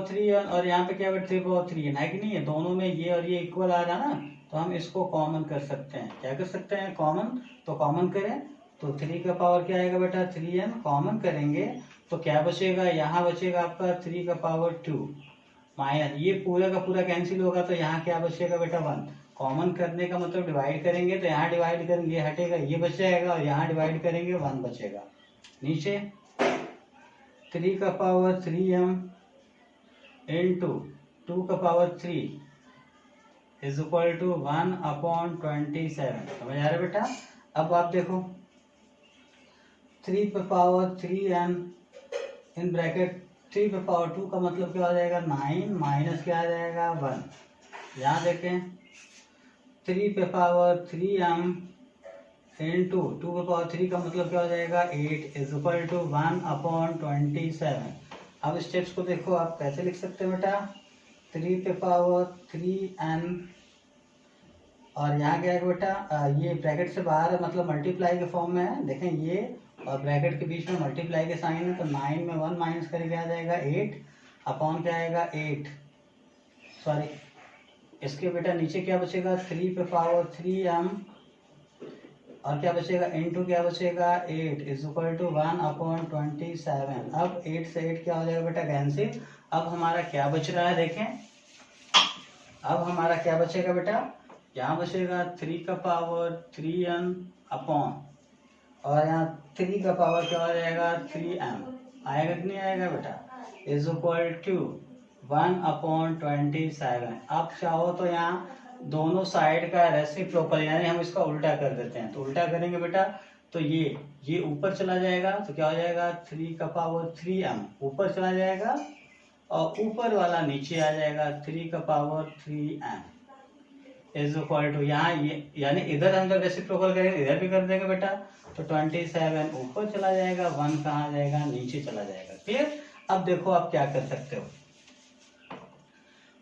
3n और यहाँ पे क्या 3 पे पावर 3n है कि नहीं है, दोनों में ये और ये इक्वल आ रहा ना, तो हम इसको कॉमन कर सकते हैं। क्या कर सकते हैं कॉमन, तो कॉमन करें तो 3 का पावर क्या आएगा बेटा 3n, कॉमन करेंगे तो क्या बचेगा, यहाँ बचेगा आपका 3 का पावर 2 माइनस, ये पूरा का पूरा कैंसिल होगा तो यहाँ क्या बचेगा बेटा 1। कॉमन करने का मतलब डिवाइड करेंगे, तो यहाँ डिवाइड करेंगे ये हटेगा ये बच जाएगा, और यहाँ डिवाइड करेंगे 1 बचेगा। नीचे 3 का पावर 3m इंटू 2 का power 3 is equal to 1 upon 27। समझ आ रहा है बेटा। अब आप देखो 3 पे पावर 3n इन ब्रैकेट 3 पे पावर 2 का मतलब क्या हो जाएगा 9 माइनस क्या आ जाएगा 1। यहाँ देखें 3 पे पावर 3m इंटू 2 पे पावर 3 का मतलब क्या हो जाएगा 8 इज इक्वल टू 1 अपॉन 27। अब स्टेप्स को देखो आप कैसे लिख सकते हैं बेटा, 3 पे पावर 3n और यहाँ क्या है बेटा ये ब्रैकेट से बाहर है मतलब मल्टीप्लाई के फॉर्म में है, देखें ये और ब्रैकेट के बीच में मल्टीप्लाई के साइन है, तो 9 में 1 माइनस करके आ जाएगा 8 अपॉन क्या आएगा 8, सॉरी इसके बेटा नीचे क्या बचेगा 3 पे पावर 3m और क्या बचेगा इनटू क्या बचेगा 8 इज इक्वल टू 1 अपॉन 27। अब 8 से 8 क्या हो जाएगा बेटा कैंसिल। अब हमारा क्या बच रहा है देखें, अब हमारा क्या बचेगा बेटा, यहाँ बचेगा 3 का पावर 3n अपॉन, और यहाँ 3 का पावर क्या हो जाएगा 3m आएगा कि नहीं आएगा बेटा, इज इक्वल टू 1/27। अब चाहो तो यहाँ दोनों साइड का रेसिप्रोकल यानी हम इसका उल्टा कर देते हैं। तो उल्टा करेंगे बेटा तो ये ऊपर चला जाएगा तो क्या हो जाएगा 3 का पावर 3m ऊपर चला जाएगा और ऊपर वाला नीचे आ जाएगा 3 का power 3m is equal to यहाँ ये यानी इधर हम जब रेसिप्रोकल करेंगे इधर भी कर देंगे बेटा तो 27 ऊपर चला जाएगा 1 कहाँ जाएगा नीचे चला जाएगा। क्लियर। अब देखो आप क्या कर सकते हो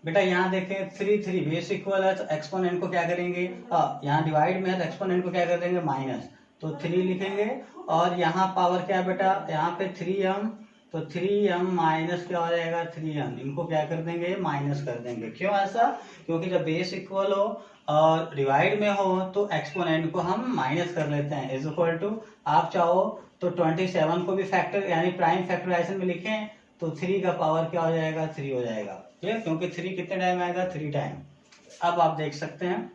बेटा यहाँ देखें 3 बेस इक्वल है तो एक्सपोनेंट को क्या करेंगे यहाँ डिवाइड में है तो एक्सपोनेंट को क्या कर देंगे माइनस तो 3 लिखेंगे और यहाँ पावर क्या है बेटा यहाँ पे 3m तो 3m माइनस क्या हो जाएगा 3m इनको क्या कर देंगे माइनस कर देंगे। क्यों ऐसा क्योंकि जब बेस इक्वल हो और डिवाइड में हो तो एक्सपोनेंट को हम माइनस कर लेते हैं इज इक्वल टू आप चाहो तो 27 को भी फैक्टर यानी प्राइम फैक्टराइजेशन में लिखें तो 3 का पावर क्या हो जाएगा 3 हो जाएगा। क्लियर क्योंकि 3 कितने टाइम आएगा 3 टाइम। अब आप देख सकते हैं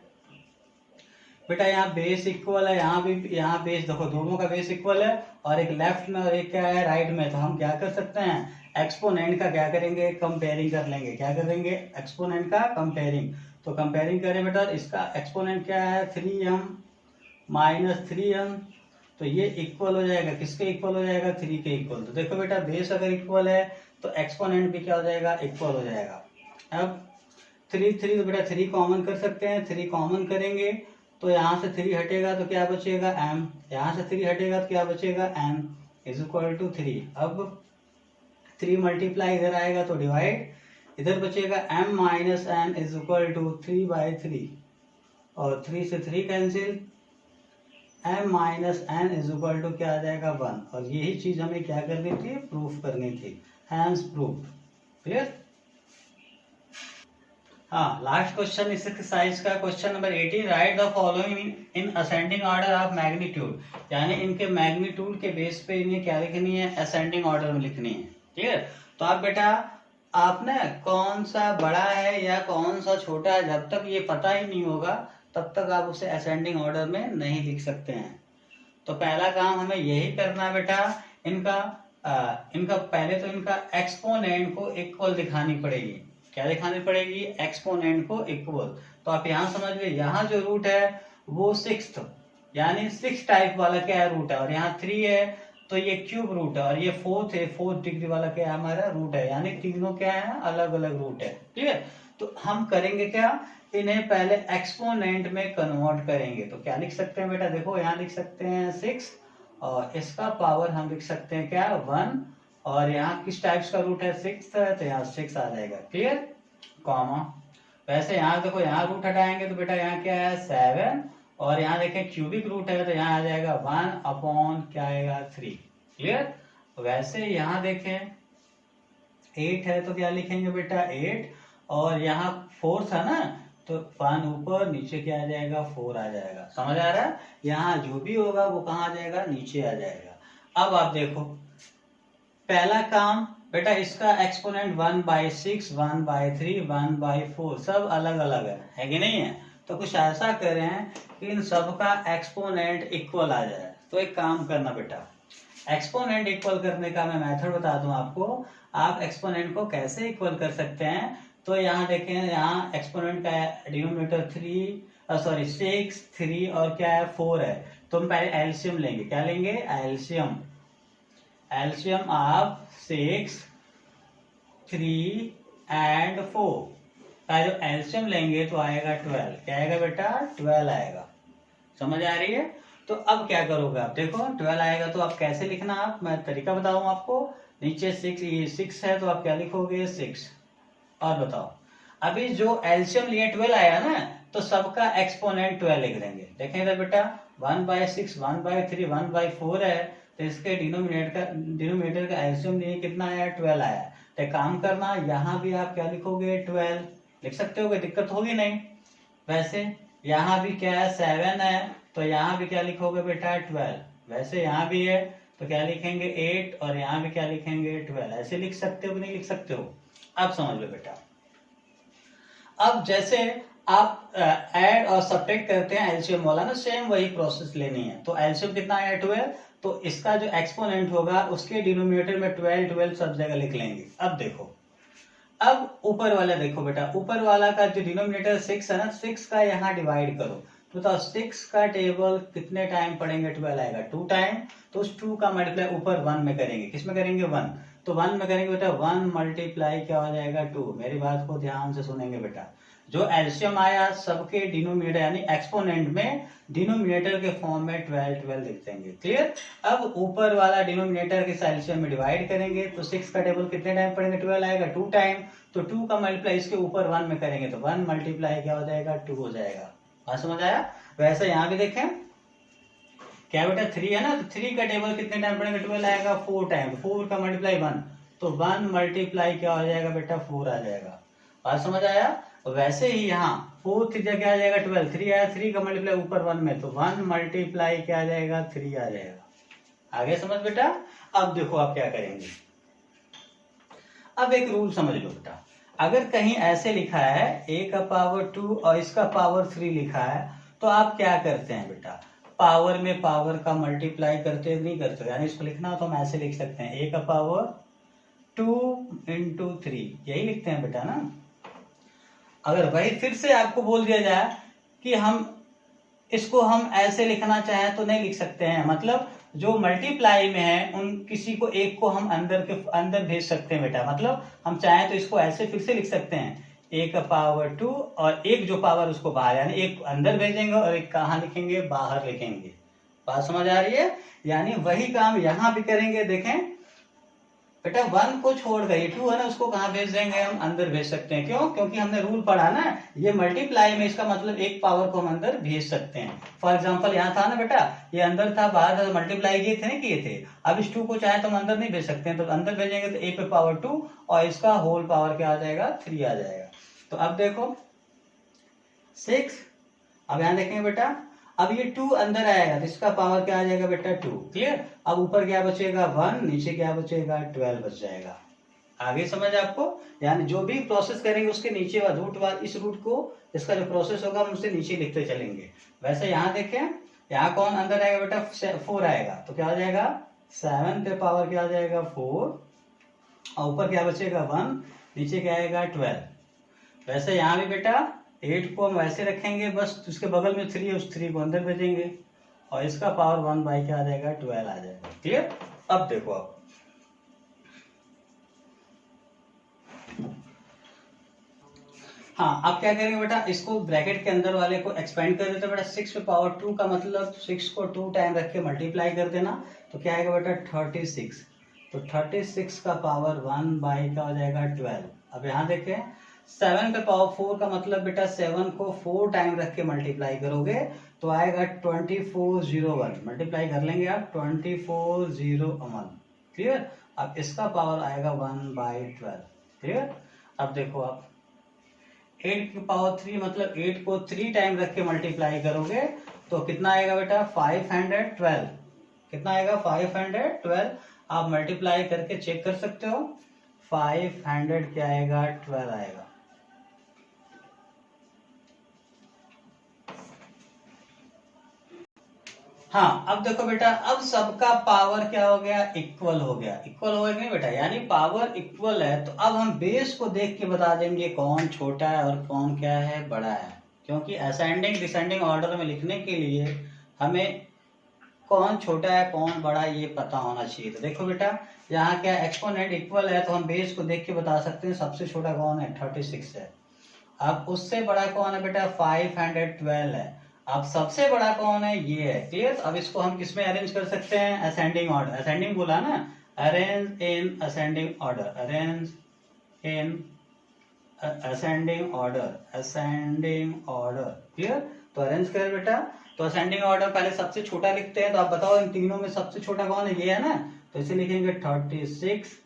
बेटा यहाँ बेस इक्वल है यहाँ बेस देखो दोनों का बेस इक्वल है और एक लेफ्ट में और एक क्या है राइट में तो हम क्या कर सकते हैं एक्सपोनेंट का क्या करेंगे कंपेयरिंग कर लेंगे। क्या करेंगे एक्सपोनेंट का कंपेयरिंग तो कंपेयरिंग करें बेटा इसका एक्सपोनेंट क्या है 3m माइनस 3m तो ये इक्वल हो जाएगा किसके इक्वल हो जाएगा 3 के इक्वल। तो देखो बेटा बेस अगर इक्वल है तो एक्सपोनेंट भी क्या हो जाएगा इक्वल हो जाएगा। अब 3 तो बेटा 3 कॉमन कर सकते हैं 3 कॉमन करेंगे तो यहाँ से 3 हटेगा तो क्या बचेगा m यहाँ से 3 हटेगा तो क्या बचेगा m इज इक्वल टू 3। अब 3 मल्टीप्लाई इधर आएगा तो डिवाइड इधर बचेगा m minus n is equal to 3/3 और 3 से 3 cancel m minus n is equal to क्या आ जाएगा 1 और यही चीज हमें क्या करनी थी प्रूफ करनी थी हैंस प्रूफ। क्लियर। हाँ लास्ट क्वेश्चन इस एक्सरसाइज का question number 18 right the following in ascending order of magnitude यानी इनके मैग्नीट्यूड के बेस पे इन्हें क्या लिखनी है असेंडिंग ऑर्डर में लिखनी है। ठीक है तो आप बेटा आपने कौन सा बड़ा है या कौन सा छोटा है जब तक ये पता ही नहीं होगा तब तक आप उसे असेंडिंग ऑर्डर में नहीं लिख सकते हैं। तो पहला काम हमें यही करना है बेटा इनका पहले तो इनका एक्सपोनेंट को इक्वल दिखानी पड़ेगी। क्या दिखानी पड़ेगी एक्सपोनेंट को इक्वल। तो आप यहाँ समझ लीजिए यहाँ जो रूट है वो 6th यानी 6 टाइप वाला क्या है रूट है और यहाँ 3 है तो ये क्यूब रूट है और ये 4th है 4th डिग्री वाला क्या है हमारा रूट है यानी तीनों क्या है अलग अलग रूट है। ठीक है तो हम करेंगे क्या इन्हें पहले एक्सपोनेंट में कन्वर्ट करेंगे। तो क्या लिख सकते हैं बेटा देखो यहाँ लिख सकते हैं 6 और इसका पावर हम लिख सकते हैं क्या 1 और यहाँ किस टाइप्स का रूट है 6 है तो यहाँ 6 आ जाएगा। क्लियर कॉमा वैसे यहाँ देखो यहाँ रूट हटाएंगे तो बेटा यहाँ क्या है 7 और यहाँ देखें क्यूबिक रूट है तो यहाँ आ जाएगा 1 अपॉन क्या आएगा 3। क्लियर। वैसे यहाँ देखें 8 है तो क्या लिखेंगे बेटा 8 और यहाँ 4 था ना तो 1 ऊपर नीचे क्या आ जाएगा 4 आ जाएगा। समझ आ रहा है यहाँ जो भी होगा वो कहाँ आ जाएगा नीचे आ जाएगा। अब आप देखो पहला काम बेटा इसका एक्सपोनेंट 1/6 1/3 1/4 सब अलग अलग है कि नहीं है। तो कुछ ऐसा करें कि इन सब का एक्सपोनेंट इक्वल आ जाए। तो एक काम करना बेटा एक्सपोनेंट इक्वल करने का मैं मेथड बता दूं आपको। आप एक्सपोनेंट को कैसे इक्वल कर सकते हैं तो यहाँ देखें यहाँ एक्सपोनेंट का डिनोमिनेटर 6 3 और क्या है 4 है तो हम पहले एलसीएम लेंगे। क्या लेंगे एलसीएम ऑफ 6 3 एंड 4 का जो एलसीएम लेंगे तो आएगा 12। क्या आएगा बेटा 12 आएगा। समझ आ रही है। तो अब क्या करोगे आप देखो 12 आएगा तो आप कैसे लिखना आप मैं तरीका बताऊं आपको। नीचे 6 है तो आप क्या लिखोगे 6 और बताओ अभी जो एलसीएम लिए 12 आया ना तो सबका एक्सपोनेंट 12 लिख देंगे। देखें इधर बेटा 1/6 1/3 1/4 है तो इसके डिनोमिनेटर का एलसीएम लिए कितना आया 12 आया। तो काम करना यहाँ भी आप क्या लिखोगे 12 लिख सकते हो कोई दिक्कत होगी नहीं। वैसे यहाँ भी क्या है 7 है तो यहाँ भी क्या लिखोगे बेटा 12। वैसे यहाँ भी है तो क्या लिखेंगे 8 और यहाँ भी क्या लिखेंगे 12। ऐसे लिख सकते हो कि नहीं लिख सकते हो। अब समझ लो बेटा अब जैसे आप ऐड और सब्ट्रैक्ट करते हैं एलसीएम वाला ना सेम वही प्रोसेस लेनी है। तो एलसीएम कितना आया 12 तो इसका जो एक्सपोनेंट होगा उसके डिनोमिनेटर में 12 सब जगह लिख लेंगे। अब देखो अब ऊपर वाला देखो बेटा, ऊपर वाला का जो डिनोमिनेटर 6 है ना, 6 का यहाँ डिवाइड करो तो बताओ 6 का टेबल कितने टाइम पढ़ेंगे, 12 आएगा 2 टाइम। तो उस 2 का मल्टीप्लाई ऊपर 1 में करेंगे, किस में करेंगे 1, तो 1 में करेंगे बेटा, 1 मल्टीप्लाई क्या हो जाएगा 2। मेरी बात को ध्यान से सुनेंगे बेटा, जो एलसीएम आया सबके डिनोमिनेटर यानी एक्सपोनेंट में डिनोमिनेटर के फॉर्म में 12 12 लिख देंगे। क्लियर। अब ऊपर वाला डिनोमिनेटर के एलसीएम में डिवाइड करेंगे तो 6 का टेबल कितने टाइम पढ़ेंगे, 12 आएगा 2 टाइम। तो 2 का मल्टीप्लाई इसके ऊपर 1 में करेंगे तो 1 मल्टीप्लाई क्या हो जाएगा 2 हो जाएगा। बात समझ आया। वैसे यहाँ भी देखें क्या बेटा 3 है ना, तो 3 का टेबल कितने टाइम पढ़ेंगे, 12 आएगा 4 टाइम, 4 का मल्टीप्लाई 1, तो 1 मल्टीप्लाई क्या हो जाएगा बेटा 4 आ जाएगा। बात समझ आया। वैसे ही यहाँ 4 3 क्या आ जाएगा 12, 3 आया, 3 का मल्टीप्लाई ऊपर 1 में, तो 1 मल्टीप्लाई क्या आ जाएगा 3 आ जाएगा। आगे समझ बेटा। अब देखो आप क्या करेंगे, अब एक रूल समझ लो बेटा, अगर कहीं ऐसे लिखा है a का पावर 2 और इसका पावर 3 लिखा है तो आप क्या करते हैं बेटा, पावर में पावर का मल्टीप्लाई करते नहीं करते, यानी इसको लिखना हो तो हम ऐसे लिख सकते हैं a का पावर 2 इंटू 3, यही लिखते हैं बेटा ना। अगर वही फिर से आपको बोल दिया जाए कि हम इसको हम ऐसे लिखना चाहें तो नहीं लिख सकते हैं, मतलब जो मल्टीप्लाई में है उन किसी को एक को हम अंदर भेज सकते हैं बेटा, मतलब हम चाहें तो इसको ऐसे फिर से लिख सकते हैं a का पावर 2 और एक जो पावर उसको बाहर, यानी एक अंदर भेजेंगे और एक कहाँ लिखेंगे, बाहर लिखेंगे। बात समझ आ रही है। यानी वही काम यहाँ भी करेंगे। देखें बेटा 1 को छोड़कर ये 2 है ना, उसको कहाँ भेज देंगे, हम अंदर भेज सकते हैं। क्यों, क्योंकि हमने रूल पढ़ा ना, ये मल्टीप्लाई में इसका मतलब एक पावर को हम अंदर भेज सकते हैं। फॉर एग्जांपल यहाँ था ना बेटा, ये अंदर था बाहर था, तो मल्टीप्लाई किए थे ना, किए थे। अब इस 2 को चाहे तो हम अंदर नहीं भेज सकते हैं, तो अंदर भेजेंगे तो a पे पावर 2 और इसका होल पावर क्या आ जाएगा 3 आ जाएगा। तो अब देखो 6, अब यहाँ देखेंगे बेटा, अब ये 2 अंदर आएगा तो इसका पावर क्या आ जाएगा बेटा 2। क्लियर। अब ऊपर क्या बचेगा 1, नीचे क्या बचेगा 12 बच जाएगा। आगे समझ आपको। यानी जो भी प्रोसेस करेंगे उसके नीचे रूट वाला इस रूट को, इसका जो प्रोसेस होगा हम उससे नीचे लिखते चलेंगे। वैसे यहाँ देखें, यहाँ कौन अंदर आएगा बेटा 4 आएगा, तो क्या हो जाएगा 7 पे पावर क्या आ जाएगा 4 और ऊपर क्या बचेगा 1, नीचे क्या आएगा 12। वैसे यहाँ भी बेटा 8 को हम वैसे रखेंगे, बस उसके बगल में 3 है, उस 3 को अंदर भेजेंगे और इसका पावर 1 बाई क्या आ जाएगा 12 आ जाएगा। क्लियर। अब देखो आप हाँ, अब क्या करेंगे बेटा, इसको ब्रैकेट के अंदर वाले को एक्सपेंड कर देते बेटा। 6 पे पावर 2 का मतलब 6 को 2 टाइम रख के मल्टीप्लाई कर देना, तो क्या आएगा बेटा 36। तो 36 का पावर 1 बाई क्या हो जाएगा 12। अब यहाँ देखें 7 पे पावर 4 का मतलब बेटा 7 को 4 टाइम रख के मल्टीप्लाई करोगे तो आएगा 2401, मल्टीप्लाई कर लेंगे आप 2401। क्लियर। अब इसका पावर आएगा 1 बाई 12। क्लियर। अब देखो आप 8 की पावर 3 मतलब 8 को 3 टाइम रख के मल्टीप्लाई करोगे तो कितना आएगा बेटा 512। कितना आएगा 512। आप मल्टीप्लाई करके चेक कर सकते हो, 500 क्या आएगा 12 आएगा। हाँ, अब देखो बेटा, अब सबका पावर क्या हो गया इक्वल हो गया। इक्वल हो गया नहीं बेटा, यानी पावर इक्वल है तो अब हम बेस को देख के बता देंगे कौन छोटा है और कौन क्या है बड़ा है, क्योंकि असेंडिंग डिसेंडिंग ऑर्डर में लिखने के लिए हमें कौन छोटा है कौन बड़ा है ये पता होना चाहिए। तो देखो बेटा यहाँ क्या एक्सपोनेंट इक्वल है तो हम बेस को देख के बता सकते हैं सबसे छोटा कौन है 36 है। अब उससे बड़ा कौन है बेटा 512 है। अब सबसे बड़ा कौन है ये है। क्लियर। अब इसको हम किसमें अरेंज कर सकते हैं असेंडिंग ऑर्डर। असेंडिंग बोला ना, arrange in ascending order, arrange in ascending order, ascending order. Clear. तो अरेंज कर बेटा, तो असेंडिंग ऑर्डर पहले सबसे छोटा लिखते हैं, तो आप बताओ इन तीनों में सबसे छोटा कौन है, ये है ना, तो इसे लिखेंगे 36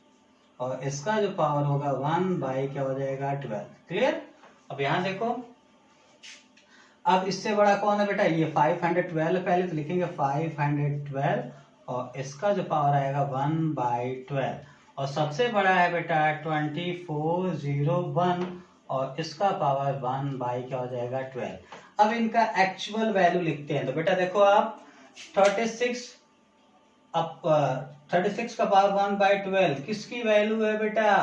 और इसका जो पावर होगा 1 बाई क्या हो जाएगा 12। क्लियर। अब यहां देखो, अब इससे बड़ा कौन है बेटा ये 512 पहले तो लिखेंगे 512 और इसका जो पावर आएगा 1 बाई 12 और सबसे बड़ा है बेटा 2401 और इसका पावर 1 बाई क्या हो जाएगा 12। अब इनका एक्चुअल वैल्यू लिखते हैं, तो बेटा देखो आप 36 अब 36 का पावर 1 बाई 12 किसकी वैल्यू है बेटा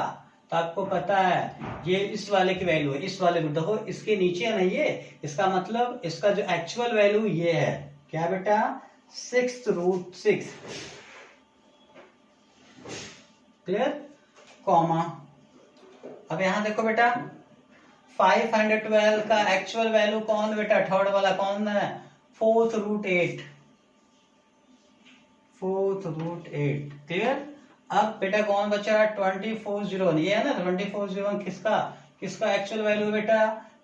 तो आपको पता है ये इस वाले की वैल्यू है, इस वाले को देखो, इसके नीचे है ना ये, इसका मतलब इसका जो एक्चुअल वैल्यू ये है, क्या बेटा, 6√6, क्लियर, कॉमा। अब यहां देखो बेटा 512 का एक्चुअल वैल्यू कौन बेटा, थर्ड वाला कौन है, 4√8, 4√8, क्लियर। अब बेटा कौन बचा, 2401, ये है ना 2401, किसका किसका एक्चुअल वैल्यू बेटा,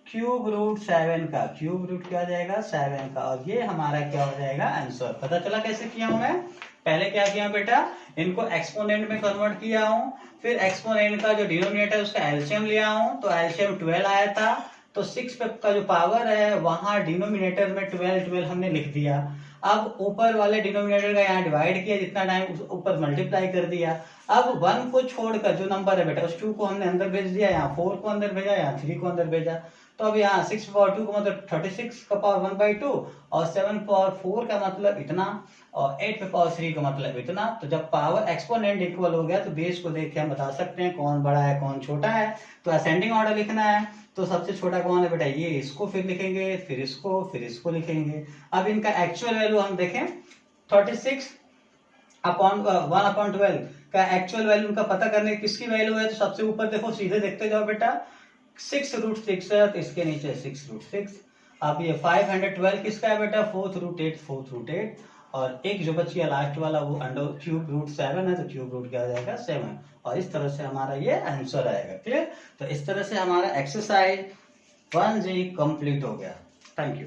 √7 का, ³ क्या हो जाएगा, 7 का, और ये हमारा क्या हो जाएगा, आंसर। पता चला कैसे किया हूं मैं, पहले क्या किया बेटा, इनको एक्सपोनेंट में कन्वर्ट किया हूं, फिर एक्सपोनेंट का जो डिनोमिनेटर है उसका एलसीएम लिया हूं, तो एलसीएम 12 आया था, तो 6 का जो पावर है वहां डिनोमिनेटर में 12 हमने लिख दिया। अब ऊपर वाले डिनोमिनेटर का यहाँ डिवाइड किया, जितना टाइम ऊपर मल्टीप्लाई कर दिया। अब 1 को छोड़कर जो नंबर है बेटा, उस 2 को हमने अंदर भेज दिया, यहाँ 4 को अंदर भेजा, यहाँ 3 को अंदर भेजा। तो अब यहाँ 6 पावर 2 का मतलब 36 का पावर 1/2, और 7 पावर 4 का मतलब इतना, और 8 पे पावर 3 का मतलब इतना। तो जब पावर एक्सपोनेंट इक्वल हो गया तो बेस को देख के हम बता सकते हैं कौन बड़ा है कौन छोटा है। तो असेंडिंग ऑर्डर लिखना है, तो सबसे छोटा कौन है बेटा, ये, इसको फिर लिखेंगे, फिर इसको लिखेंगे। अब इनका एक्चुअल वैल्यू हम देखें, 36 अपॉन 1/12 का एक्चुअल वैल्यू उनका पता करने किसकी वैल्यू है, तो सबसे ऊपर देखो, सीधे देखते जाओ बेटा, 6√6 है, तो इसके नीचे 6√6। अब ये 512 किसका है बेटा, 4√8, और एक जो बच गया लास्ट वाला वो √7 है, तो ³ क्या हो जाएगा, 7, और इस तरह से हमारा ये आंसर आएगा, क्लियर। तो इस तरह से हमारा एक्सरसाइज 1G कंप्लीट हो गया। Thank you.